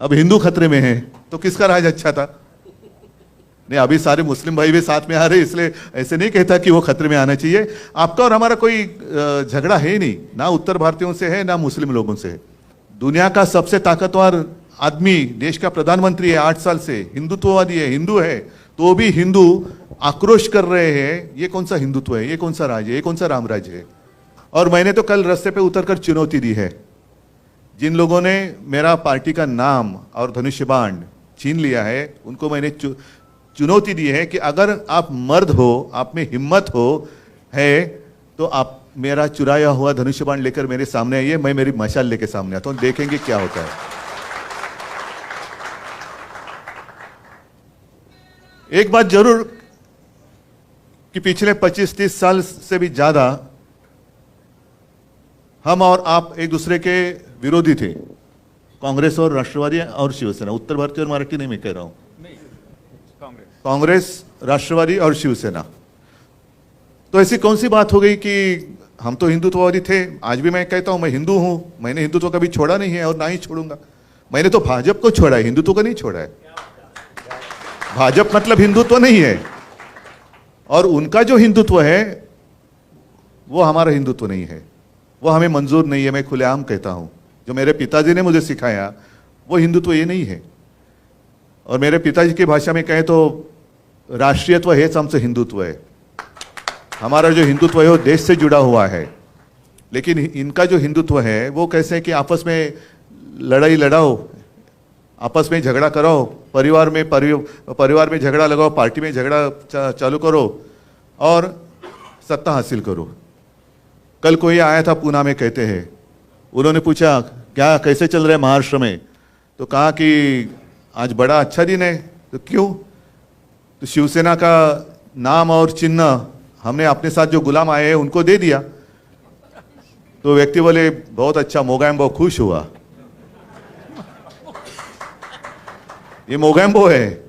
अब हिंदू खतरे में है, तो किसका राज अच्छा था? नहीं, अभी सारे मुस्लिम भाई भी साथ में आ रहे, इसलिए ऐसे नहीं कहता कि वो खतरे में आना चाहिए। आपका और हमारा कोई झगड़ा है नहीं, ना उत्तर भारतीयों से है ना मुस्लिम लोगों से है। दुनिया का सबसे ताकतवर आदमी, देश का प्रधानमंत्री है 8 साल से, हिंदुत्ववादी है, हिंदू है, तो भी हिंदू आक्रोश कर रहे हैं। ये कौन सा हिंदुत्व है? ये कौन सा राज है? ये कौन सा राम राज्य है? और मैंने तो कल रास्ते पे उतरकर चुनौती दी है, जिन लोगों ने मेरा पार्टी का नाम और धनुष्य बाण छीन लिया है, उनको मैंने चुनौती दी है कि अगर आप मर्द हो, आप में हिम्मत हो है, तो आप मेरा चुराया हुआ धनुष्य बाण लेकर मेरे सामने आइए, मैं मेरी मशाल लेके सामने आता हूं, देखेंगे क्या होता है। एक बात जरूर कि पिछले 25-30 साल से भी ज्यादा हम और आप एक दूसरे के विरोधी थे, कांग्रेस और राष्ट्रवादी और शिवसेना। उत्तर भारतीय और मराठी नहीं मैं कह रहा हूं, कांग्रेस, राष्ट्रवादी और शिवसेना। तो ऐसी कौन सी बात हो गई कि हम तो हिंदुत्ववादी थे? आज भी मैं कहता हूं मैं हिंदू हूं, मैंने हिंदुत्व कभी छोड़ा नहीं है और ना ही छोड़ूंगा। मैंने तो भाजपा को छोड़ा है, हिंदुत्व को नहीं छोड़ा है। भाजपा मतलब हिंदुत्व नहीं है, और उनका जो हिंदुत्व है वो हमारा हिंदुत्व नहीं है, वो हमें मंजूर नहीं है। मैं खुलेआम कहता हूं, जो मेरे पिताजी ने मुझे सिखाया वो हिंदुत्व ये नहीं है। और मेरे पिताजी की भाषा में कहें तो राष्ट्रीयत्व है हमसे हिंदुत्व है। हमारा जो हिंदुत्व है वो देश से जुड़ा हुआ है, लेकिन इनका जो हिंदुत्व है वो कैसे है कि आपस में लड़ाई लड़ाओ, आपस में झगड़ा कराओ, परिवार में झगड़ा लगाओ, पार्टी में झगड़ा चालू करो और सत्ता हासिल करो। कल कोई आया था पूना में, कहते हैं, उन्होंने पूछा क्या कैसे चल रहा है महाराष्ट्र में, तो कहा कि आज बड़ा अच्छा दिन है। तो क्यों? तो शिवसेना का नाम और चिन्ह हमने अपने साथ जो गुलाम आए हैं उनको दे दिया। तो व्यक्ति बोले बहुत अच्छा, मोगैम्बो खुश हुआ। ये मोगैम्बो है,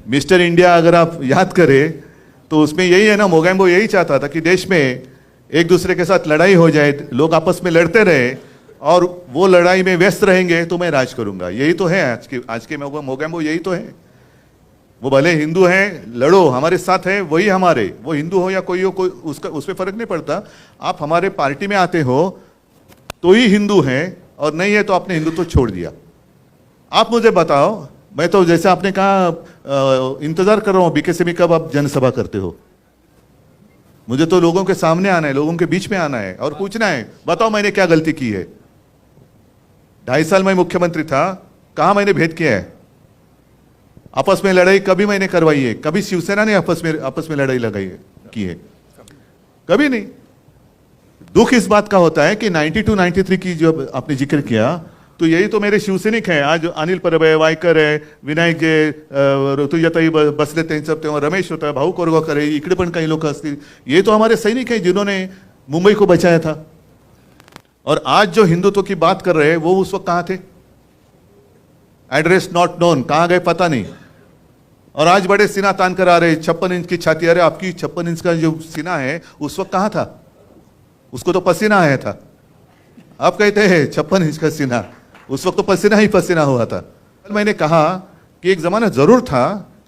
मिस्टर इंडिया अगर आप याद करें तो उसमें यही है ना, मोगैम्बो यही चाहता था कि देश में एक दूसरे के साथ लड़ाई हो जाए, लोग आपस में लड़ते रहे और वो लड़ाई में व्यस्त रहेंगे तो मैं राज करूंगा। यही तो है आज के मोगैम्बो, यही तो है। वो भले हिंदू हैं, लड़ो, हमारे साथ है, वही हमारे, वो हिंदू हो या कोई हो, कोई उसका उसमें फर्क नहीं पड़ता। आप हमारे पार्टी में आते हो तो ही हिंदू हैं, और नहीं है तो आपने हिंदुत्व छोड़ दिया। आप मुझे बताओ, मैं तो जैसे आपने कहा इंतजार कर रहा हूं बीके में कब आप जनसभा करते हो। मुझे तो लोगों के सामने आना है, लोगों के बीच में आना है और पूछना है बताओ मैंने क्या गलती की है। 2.5 साल मैं मुख्यमंत्री था, कहां मैंने भेद किया है? आपस में लड़ाई कभी मैंने करवाई है? कभी शिवसेना ने आपस में लड़ाई की है? कभी नहीं। दुख इस बात का होता है कि 92-93 की जो आपने जिक्र किया, तो यही तो मेरे शिवसैनिक हैं। आज अनिल परब है, वायकर है, विनायक जे, ऋतुजाताई बसले त्यांचं तेव्हा रमेश होता, भाऊ कोरगावकर आहे, इकडे पण काही लोक असतील, ये तो हमारे सैनिक हैं जिन्होंने मुंबई को बचाया था। और आज जो हिंदुत्व की बात कर रहे हैं वो उस वक्त कहां थे? एड्रेस नॉट नोन, कहां गए पता नहीं। और आज बड़े सीना तान कर आ रहे, 56 इंच की छाती। अरे आपकी 56 इंच का जो सीना है उस वक्त कहां था? उसको तो पसीना आया था। आप कहते हैं 56 इंच का सीना, उस वक्त तो पसीना ही पसीना हुआ था। मैंने कहा कि एक जमाना जरूर था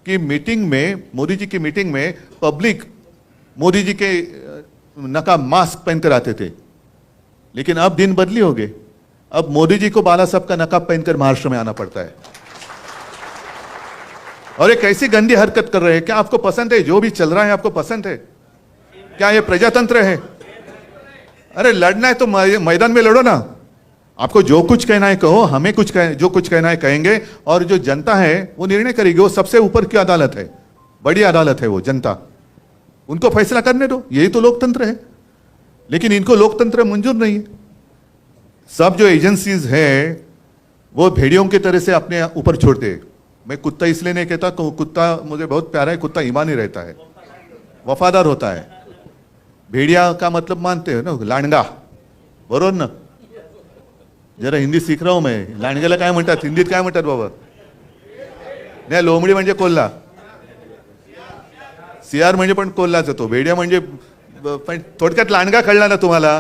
कि मीटिंग में, मोदी जी की मीटिंग में पब्लिक मोदी जी के नकाब मास्क पहनकर आते थे, लेकिन अब दिन बदली हो गए। अब मोदी जी को बाला साहब का नकाब पहनकर महाराष्ट्र में आना पड़ता है। और एक ऐसी गंदी हरकत कर रहे हैं। क्या आपको पसंद है जो भी चल रहा है? आपको पसंद है? क्या ये प्रजातंत्र है? अरे लड़ना है तो मैदान में लड़ो ना। आपको जो कुछ कहना है कहो, हमें जो कुछ कहना है कहेंगे, और जो जनता है वो निर्णय करेगी। वो सबसे ऊपर की अदालत है, बड़ी अदालत है वो जनता, उनको फैसला करने दो। यही तो लोकतंत्र है। लेकिन इनको लोकतंत्र मंजूर नहीं है। सब जो एजेंसीज है वो भेड़ियों की तरह से अपने ऊपर छोड़ते हैं। मैं कुत्ता इसलिए नहीं कहता, कुत्ता मुझे बहुत प्यारा है, कुत्ता ईमानी रहता है, वफादार होता है। भेड़िया का मतलब मानते हो ना, लांडगा, बरोबर ना? जरा हिंदी सीख रहा हूं मैं। लांडग्याला काय म्हणतात हिंदीत, काय म्हणतात बाबा? नाही, लोमडी म्हणजे कोल्हा, सियार म्हणजे पण कोल्हाच होतो, भेड़िया म्हणजे, पण थोडक्यात लांडगा कळला ना तुम्हाला?